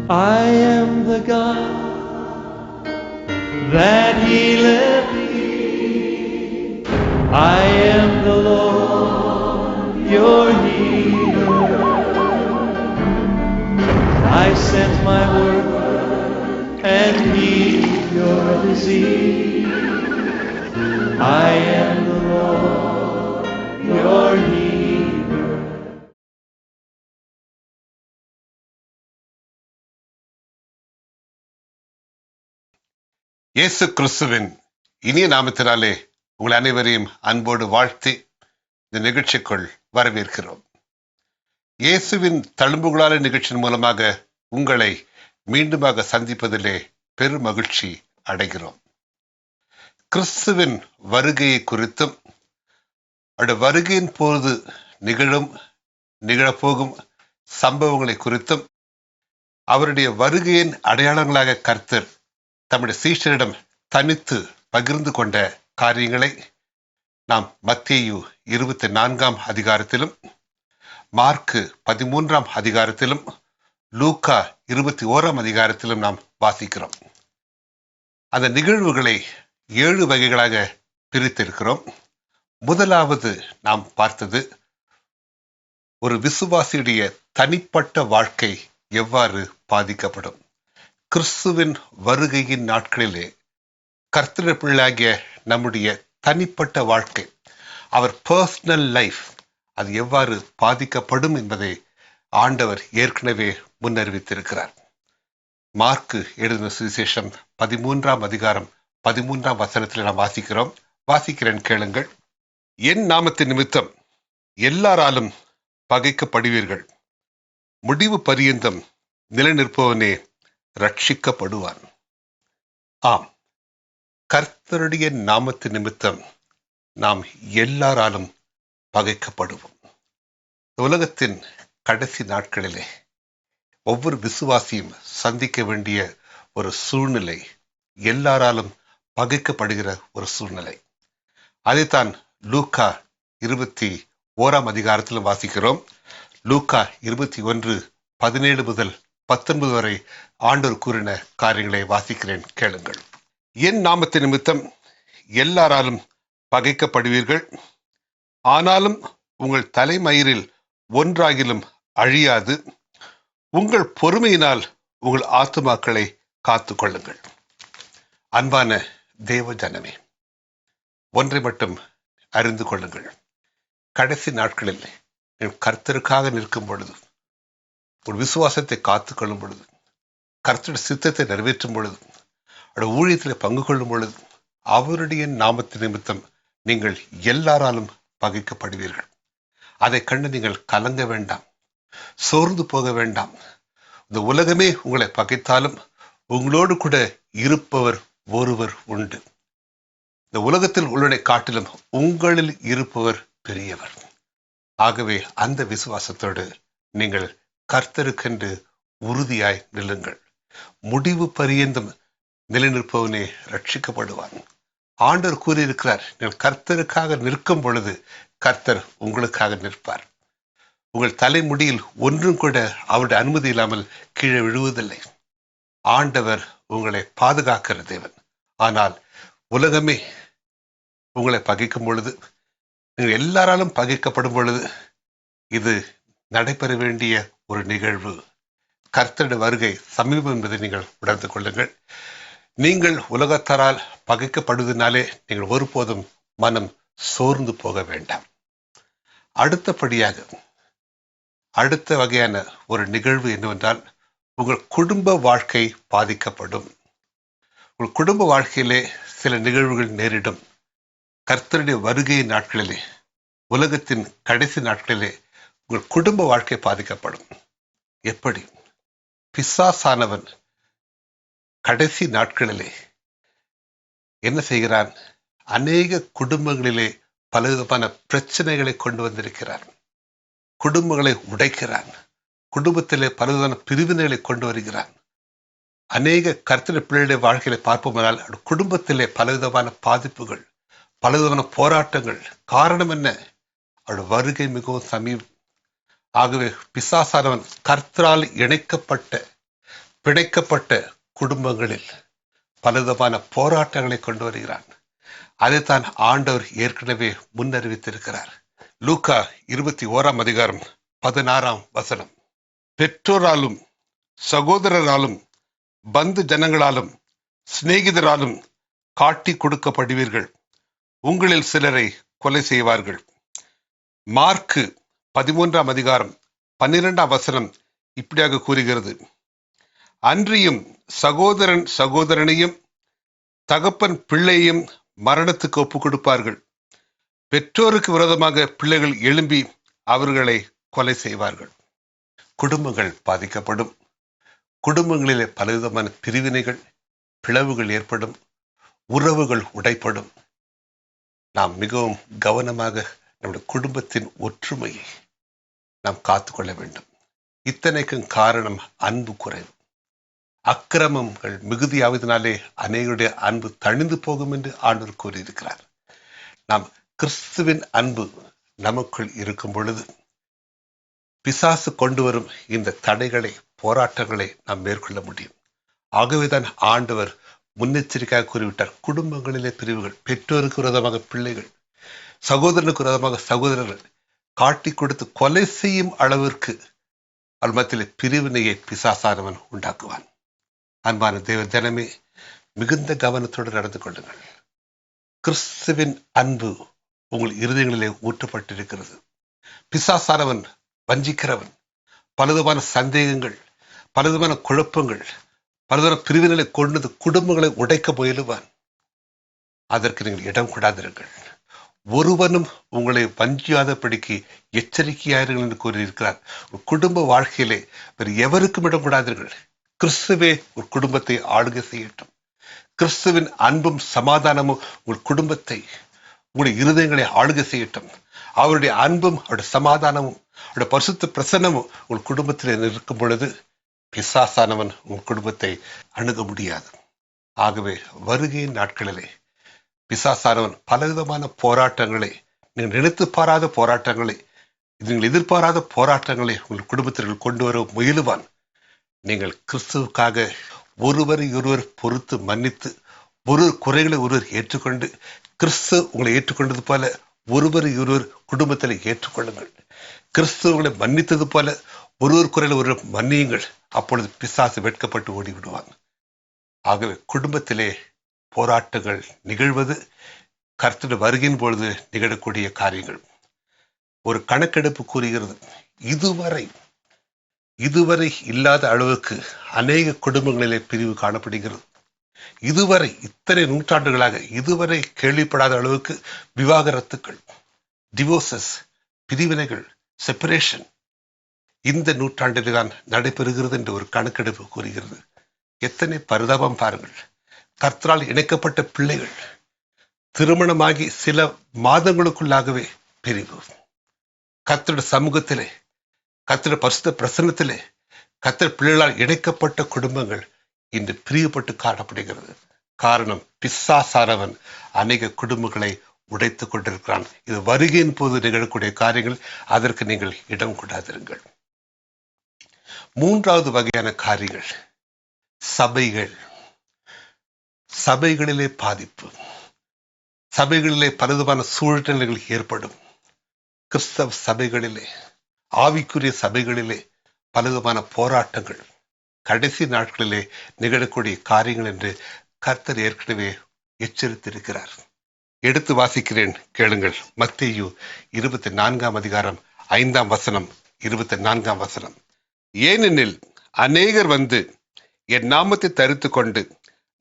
I am the God that healeth thee. I am the Lord, your healer. I sent my word and healed your disease. I am the Lord, your healer. இயேசு கிறிஸ்துவின் இனிய நாமத்தினாலே உங்கள் அனைவரையும் அன்போடு வாழ்த்தி இந்த நிகழ்ச்சிக்குள் வரவேற்கிறோம். இயேசுவின் தழும்புகளான நிகழ்ச்சியின் மூலமாக உங்களை மீண்டுமாக சந்திப்பதிலே பெரும் மகிழ்ச்சி அடைகிறோம். கிறிஸ்துவின் வருகையை குறித்தும் அவருடைய வருகையின் போது நிகழப்போகும் சம்பவங்களை குறித்தும் அவருடைய வருகையின் அடையாளங்களாக கர்த்தர் தம்முடைய சீஷரிடம் தனித்து பகிர்ந்து கொண்ட காரியங்களை நாம் மத்தேயு 24 அதிகாரத்திலும், மார்க்கு 13 அதிகாரத்திலும், லூக்கா 21 அதிகாரத்திலும் நாம் வாசிக்கிறோம். அந்த நிகழ்வுகளை 7 வகைகளாக பிரித்திருக்கிறோம். முதலாவது நாம் பார்த்தது ஒரு விசுவாசியுடைய தனிப்பட்ட வாழ்க்கை எவ்வாறு பாதிக்கப்படும். கிறிஸ்துவின் வருகையின் நாட்களிலே கர்த்தருடைய பிள்ளையாகிய நம்முடைய தனிப்பட்ட வாழ்க்கை, அவர் பர்சனல் லைஃப், அது எவ்வாறு பாதிக்கப்படும் என்பதை ஆண்டவர் ஏற்கனவே முன்னறிவித்திருக்கிறார். மார்க்கு எழுதின சுவிசேஷம் 13 அதிகாரம் 13 வசனத்தில் நாம் வாசிக்கிறேன், கேளுங்கள். என் நாமத்தின் நிமித்தம் எல்லாராலும் பகைக்கப்படுவீர்கள். முடிவு பரியந்தம் நிலைநிற்பவனே ரட்சிக்கப்படுவான். ஆம், கர்த்தருடைய நாமத்து நிமித்தம் நாம் எல்லாராலும் பகைக்கப்படுவோம். உலகத்தின் கடைசி நாட்களிலே ஒவ்வொரு விசுவாசியும் சந்திக்க வேண்டிய ஒரு சூழ்நிலை, எல்லாராலும் பகைக்கப்படுகிற ஒரு சூழ்நிலை. அதைத்தான் லூக்கா 21 அதிகாரத்திலும் வாசிக்கிறோம். லூக்கா 21:17 முதல் 19 வரை ஆண்டவர் கூறின காரியங்களை வாசிக்கிறேன், கேளுங்கள். என் நாமத்தின் நிமித்தம் எல்லாராலும் பகைக்கப்படுவீர்கள். ஆனாலும் உங்கள் தலைமயிரில் ஒன்றாகிலும் அழியாது. உங்கள் பொறுமையினால் உங்கள் ஆத்துமாக்களை காத்துக் கொள்ளுங்கள். அன்பான தேவ ஜனமே, ஒன்றை மட்டும் அறிந்து கொள்ளுங்கள். கடைசி நாட்களில் கர்த்தருக்காக நிற்கும் பொழுது, ஒரு விசுவாசத்தை காத்துக்கொள்ளும் பொழுது, கர்த்தருடைய சித்தத்தை நிறைவேற்றும் பொழுது, அவருடைய ஊழியத்தில் பங்கு கொள்ளும் பொழுது, அவருடைய நாமத்தின் நிமித்தம் நீங்கள் எல்லாராலும் பகைக்கப்படுவீர்கள். அதை கண்டு நீங்கள் கலங்க வேண்டாம், சோர்ந்து போக வேண்டாம். இந்த உலகமே உங்களை பகைத்தாலும் உங்களோடு கூட இருப்பவர் ஒருவர் உண்டு. இந்த உலகத்தில் உள்ளதை காட்டிலும் உங்களில் இருப்பவர் பெரியவர். ஆகவே அந்த விசுவாசத்தோடு நீங்கள் கர்த்தருக்கென்று உறுதியாய் நில்லுங்கள். முடிவு பரியந்தம் நிலைநிற்பவனே ரட்சிக்கப்படுவான். ஆண்டவர் கூறியிருக்கிறார், நீங்கள் கர்த்தருக்காக நிற்கும் பொழுது கர்த்தர் உங்களுக்காக நிற்பார். உங்கள் தலைமுடியில் ஒன்றும் கூட அவருடைய அனுமதி இல்லாமல் கீழே விழுவதில்லை. ஆண்டவர் உங்களை பாதுகாக்கிற தேவன். ஆனால் உலகமே உங்களை பகைக்கும் பொழுது, நீங்கள் எல்லாராலும் பகைக்கப்படும் பொழுது, இது நடைபெற வேண்டிய ஒரு நிகழ்வு. கர்த்தருடைய வருகை சமீபம் என்பதை நீங்கள் உணர்ந்து கொள்ளுங்கள். நீங்கள் உலகத்தாரால் பகைக்கப்படுவதனாலே நீங்கள் ஒருபோதும் மனம் சோர்ந்து போக வேண்டாம். அடுத்தபடியாக அடுத்த வகையான ஒரு நிகழ்வு என்னவென்றால், உங்கள் குடும்ப வாழ்க்கை பாதிக்கப்படும். உங்கள் குடும்ப வாழ்க்கையிலே சில நிகழ்வுகள் நேரிடும். கர்த்தருடைய வருகை நாட்களிலே, உலகத்தின் கடைசி நாட்களிலே உங்கள் குடும்ப வாழ்க்கை பாதிக்கப்படும். எப்படி? பிசாசானவன் கடைசி நாட்களிலே என்ன செய்கிறான்? அநேக குடும்பங்களிலே பலவிதமான பிரச்சனைகளை கொண்டு வந்திருக்கிறான். குடும்பங்களை உடைக்கிறான். குடும்பத்திலே பலவிதமான பிரிவினைகளை கொண்டு வருகிறான். அநேக கர்த்தருடைய பிள்ளைகளுடைய வாழ்க்கையை பார்ப்போமானால் குடும்பத்திலே பலவிதமான பாதிப்புகள், பலவிதமான போராட்டங்கள். காரணம் என்ன? அவருடைய வருகை மிகவும் சமீபம். ஆகவே பிசாசானவன் கர்த்தரால் இணைக்கப்பட்ட பிணைக்கப்பட்ட குடும்பங்களில் பலவிதமான போராட்டங்களை கொண்டு வருகிறான். அதைத்தான் ஆண்டவர் ஏற்கனவே முன்னறிவித்திருக்கிறார். லூக்கா 21:16 பெற்றோராலும் சகோதரராலும் பந்து ஜனங்களாலும் சிநேகிதராலும் காட்டி கொடுக்கப்படுவீர்கள். உங்களில் சிலரை கொலை செய்வார்கள். மார்க்கு 13:12 இப்படியாக கூறுகிறது. அன்றியும் சகோதரன் சகோதரனையும் தகப்பன் பிள்ளையையும் மரணத்துக்கு ஒப்புக் கொடுப்பார்கள். பெற்றோருக்கு விரோதமாக பிள்ளைகள் எழும்பி அவர்களை கொலை செய்வார்கள். குடும்பங்கள் பாதிக்கப்படும். குடும்பங்களிலே பலவிதமான பிரிவினைகள், பிளவுகள் ஏற்படும். உறவுகள் உடைப்படும். நாம் மிகவும் கவனமாக நம்முடைய குடும்பத்தின் ஒற்றுமையை நாம் காத்துக்கொள்ள வேண்டும். இத்தனைக்கும் காரணம் அன்பு குறைவு. அக்கிரமங்கள் மிகுதியாவதனாலே அநேகருடைய அன்பு தணிந்து போகும் என்று ஆண்டவர் கூறியிருக்கிறார். நாம் கிறிஸ்துவின் அன்பு நமக்குள் இருக்கும் பொழுது பிசாசு கொண்டு வரும் இந்த தடைகளை, போராட்டங்களை நாம் மேற்கொள்ள முடியும். ஆகவேதான் ஆண்டவர் முன்னெச்சரிக்கையாக கூறிவிட்டார். குடும்பங்களிலே பிரிவுகள், பெற்றோருக்கு விரோதமாக பிள்ளைகள், சகோதரனுக்கு விரோதமாக சகோதரர்கள் காட்டி கொடுத்து கொலை செய்யும் அளவிற்கு அவள் மத்தியிலே பிரிவினையை பிசாசானவன் உண்டாக்குவான். அன்பான தேவ ஜனமே, மிகுந்த கவனத்தோடு நடந்து கொள்ளுங்கள். கிறிஸ்துவின் அன்பு உங்கள் இருதயங்களிலே ஊற்றப்பட்டிருக்கிறது. பிசாசானவன் வஞ்சிக்கிறவன். பலவிதமான சந்தேகங்கள், பலவிதமான குழப்பங்கள், பலவிதமான பிரிவினைகளை கொண்டு குடும்பங்களை உடைக்க முயலுவான். அதற்கு நீங்கள் இடம் கொடாதிருங்கள். ஒருவனும் உங்களை வஞ்சியாதபடிக்கு எச்சரிக்கையாயிருங்கள் என்று கூறியிருக்கிறார். ஒரு குடும்ப வாழ்க்கையிலே வேறு எவருக்கும் இடம் கொடாதீர்கள். கிறிஸ்துவே ஒரு குடும்பத்தை ஆளுகை செய்யட்டும். கிறிஸ்துவின் அன்பும் சமாதானமும் உங்கள் குடும்பத்தை, உங்களுடைய இருதயங்களை ஆளுகை செய்யட்டும். அவருடைய அன்பும் அவருடைய சமாதானமும் அவருடைய பரிசுத்த பிரசன்னமும் உங்கள் குடும்பத்தில் இருக்கும் பொழுது பிசாசானவன் உங்கள் குடும்பத்தை அணுக முடியாது. ஆகவே வருகையின் நாட்களிலே பிசாசானவன் பலவிதமான போராட்டங்களை, நீங்கள் நினைத்து பாராத போராட்டங்களை, நீங்கள் எதிர்பாராத போராட்டங்களை உங்கள் குடும்பத்திற்கு கொண்டு வர முயலுவான். நீங்கள் கிறிஸ்துவுக்காக ஒருவரை ஒருவர் பொறுத்து மன்னித்து, ஒரு குறைகளை ஒருவர் ஏற்றுக்கொண்டு, கிறிஸ்து உங்களை ஏற்றுக்கொண்டது போல ஒருவரை ஒருவர் குடும்பத்தில் ஏற்றுக்கொள்ளுங்கள். கிறிஸ்து உங்களை மன்னித்தது போல ஒருவர் குறைகளை ஒருவர் மன்னியுங்கள். அப்பொழுது பிசாசு வெட்கப்பட்டு ஓடிவிடுவான். ஆகவே குடும்பத்திலே போராட்டங்கள் நிகழ்வது கர்த்தருடைய வருகையின் பொழுது நிகழக்கூடிய காரியங்கள். ஒரு கணக்கெடுப்பு கூறுகிறது, இதுவரை இல்லாத அளவுக்கு அநேக குடும்பங்களிலே பிரிவு காணப்படுகிறது. இதுவரை இத்தனை நூற்றாண்டுகளாக இதுவரை கேள்விப்படாத அளவுக்கு விவாகரத்துக்கள், டிவோர்சஸ், பிரிவினைகள், செப்பரேஷன் இந்த நூற்றாண்டிலே தான் நடைபெறுகிறது என்று ஒரு கணக்கெடுப்பு கூறுகிறது. எத்தனை பரிதாபம் பாருங்கள். கர்த்தரால் இணைக்கப்பட்ட பிள்ளைகள் திருமணமாகி சில மாதங்களுக்குள்ளாகவே பிரிவு. கர்த்தருடைய சமூகத்திலே, கர்த்தருடைய பரிசுத்த பிரசன்னத்திலே கர்த்தர் பிள்ளைகளால் இணைக்கப்பட்ட குடும்பங்கள் இன்று பிரிவுபட்டு காணப்படுகிறது. காரணம், பிசாசானவன் அநேக குடும்பங்களை உடைத்துக் கொண்டிருக்கிறான். இது வருகையின் போது நிகழக்கூடிய காரியங்கள். அதற்கு நீங்கள் இடம் கொடாதிருங்கள். மூன்றாவது வகையான காரியங்கள் சபைகளிலே பாதிப்பு. சபைகளிலே பலவிதமான சூழ்நிலைகள் ஏற்படும். கிறிஸ்தவ சபைகளிலே, ஆவிக்குரிய சபைகளிலே பலவிதமான போராட்டங்கள் கடைசி நாட்களிலே நிகழக்கூடிய காரியங்கள் என்று கர்த்தர் ஏற்கனவே எச்சரித்திருக்கிறார். எடுத்து வாசிக்கிறேன், கேளுங்கள். மத்தேயு 24:5 24. ஏனெனில் அநேகர் வந்து என் நாமத்தை தரித்து கொண்டு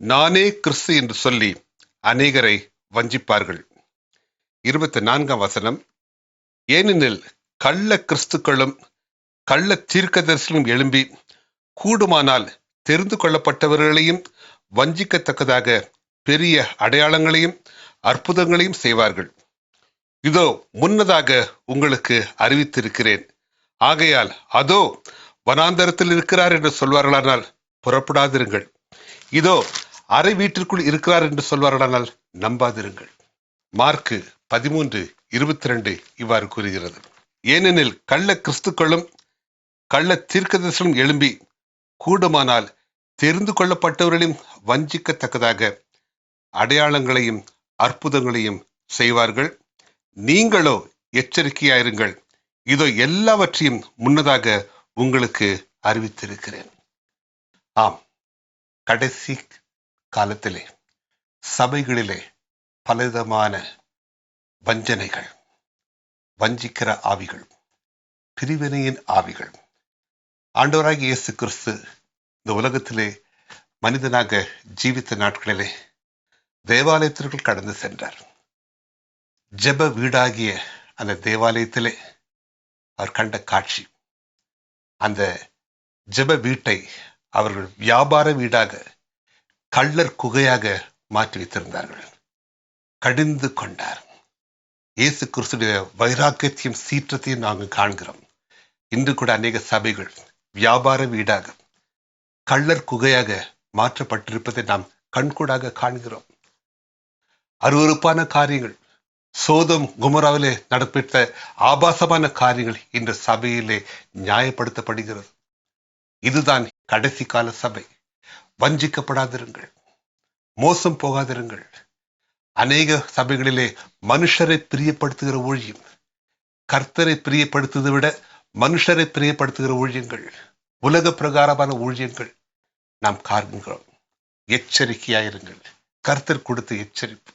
நானே கிறிஸ்து என்று சொல்லி அநேகரை வஞ்சிப்பார்கள். 24. ஏனெனில் கள்ள கிறிஸ்துக்களும் கள்ள தீர்க்கதரிசிகளும் எழும்பி கூடுமானால் தெரிந்து கொள்ளப்பட்டவர்களையும் வஞ்சிக்கத்தக்கதாக பெரிய அடையாளங்களையும் அற்புதங்களையும் செய்வார்கள். இதோ முன்னதாக உங்களுக்கு அறிவித்திருக்கிறேன். ஆகையால் அதோ வனாந்தரத்தில் இருக்கிறார் என்று சொல்வார்களானால் புறப்படாதிருங்கள். இதோ அறை வீட்டிற்குள் இருக்கிறார் என்று சொல்வார்களானால் நம்பாதிருங்கள். மார்க்கு 13:22 இவ்வாறு கூறுகிறது. ஏனெனில் கள்ள கிறிஸ்துக்களும் கள்ள தீர்க்கதரிசிகளும் எழும்பி கூடுமானால் தெரிந்து கொள்ளப்பட்டவர்களையும் வஞ்சிக்கத்தக்கதாக அடையாளங்களையும் அற்புதங்களையும் செய்வார்கள். நீங்களோ எச்சரிக்கையாயிருங்கள், இதோ எல்லாவற்றையும் முன்னதாக உங்களுக்கு அறிவித்திருக்கிறேன். ஆம், கடைசி காலத்திலே சபைகளிலே பலவிதமான வஞ்சனைகள், வஞ்சிக்கிற ஆவிகள், பிரிவினையின் ஆவிகள். ஆண்டவராகிய இயேசு கிறிஸ்து இந்த உலகத்திலே மனிதனாக ஜீவித்த நாட்களிலே தேவாலயத்திற்குள் கடந்து சென்றார். ஜெப வீடாகிய அந்த தேவாலயத்திலே அவர் கண்ட காட்சி, அந்த ஜெப வீட்டை அவர்கள் வியாபார வீடாக, கள்ளர் குகையாக மாற்றி வைத்திருந்தார்கள். கடிந்து கொண்டார். இயேசு கிறிஸ்துடைய வைராக்கியத்தையும் சீற்றத்தையும் நாங்கள் காண்கிறோம். இன்று கூட அநேக சபைகள் வியாபார வீடாக, கள்ளர் குகையாக மாற்றப்பட்டிருப்பதை நாம் கண்கூடாக காண்கிறோம். அருவருப்பான காரியங்கள், சோதம் குமராவிலே நடைபெற்ற ஆபாசமான காரியங்கள் இன்று சபையிலே நியாயப்படுத்தப்படுகிறது. இதுதான் கடைசி கால சபை. வஞ்சிக்கப்படாதிருங்கள், மோசம் போகாதிருங்கள். அநேக சபைகளிலே மனுஷரை பிரியப்படுத்துகிற ஊழியம், கர்த்தரை பிரியப்படுத்துவதை விட மனுஷரை பிரியப்படுத்துகிற ஊழியங்கள், உலக பிரகாரமான ஊழியங்கள் நாம் காண்கிறோம். எச்சரிக்கையாயிருங்கள். கர்த்தர் கொடுத்த எச்சரிப்பு.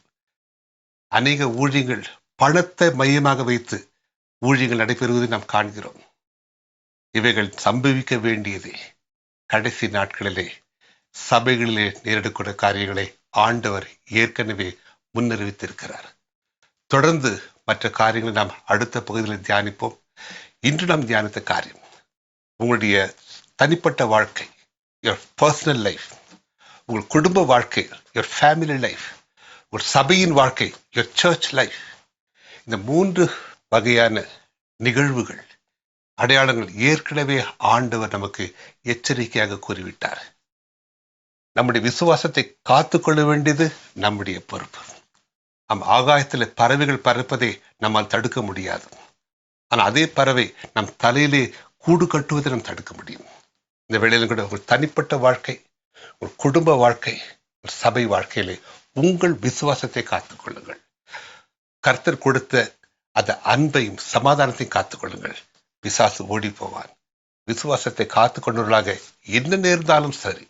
அநேக ஊழியங்கள் பணத்தை மையமாக வைத்து ஊழியங்கள் நடைபெறுவதை நாம் காண்கிறோம். இவைகள் சம்பவிக்க வேண்டியதே கடைசி நாட்களிலே சபைகளிலே நேரிடக்கூடிய காரியங்களை ஆண்டவர் ஏற்கனவே முன்னறிவித்திருக்கிறார். தொடர்ந்து மற்ற காரியங்களை நாம் அடுத்த பகுதியில் தியானிப்போம். இன்று நாம் தியானித்த காரியம், உங்களுடைய தனிப்பட்ட வாழ்க்கை, யுவர் பர்சனல் லைஃப், உங்கள் குடும்ப வாழ்க்கை, யுவர் ஃபேமிலி லைஃப், ஒரு சபையின் வாழ்க்கை, யுவர் சர்ச் லைஃப். இந்த 3 வகையான நிகழ்வுகள், அடையாளங்கள் ஏற்கனவே ஆண்டவர் நமக்கு எச்சரிக்கையாக கூறிவிட்டார். நம்முடைய விசுவாசத்தை காத்துக்கொள்ள வேண்டியது நம்முடைய பொறுப்பு. நம் ஆகாயத்தில் பறவைகள் பறப்பதை நம்மால் தடுக்க முடியாது. ஆனால் அதே பறவை நம் தலையிலே கூடு கட்டுவதை நாம் தடுக்க முடியும். இந்த வேளையிலும் கூட உங்கள் தனிப்பட்ட வாழ்க்கை, ஒரு குடும்ப வாழ்க்கை, ஒரு சபை வாழ்க்கையிலே உங்கள் விசுவாசத்தை காத்துக்கொள்ளுங்கள். கர்த்தர் கொடுத்த அந்த அன்பையும் சமாதானத்தையும் காத்துக்கொள்ளுங்கள். பிசாசு ஓடி போவான். விசுவாசத்தை காத்துக்கொண்டவர்களாக என்ன நேர்ந்தாலும் சரி,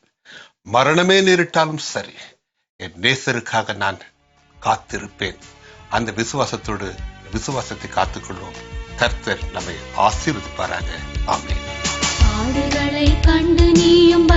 மரணமே நேரிட்டாலும் சரி, என் நேசருக்காக நான் காத்திருப்பேன். அந்த விசுவாசத்தோடு விசுவாசத்தை காத்துக்கொள்வோம். கர்த்தர் நம்மை ஆசீர்வதிப்பாராக. ஆமென். ஆடுகளை கண்டு நீயும்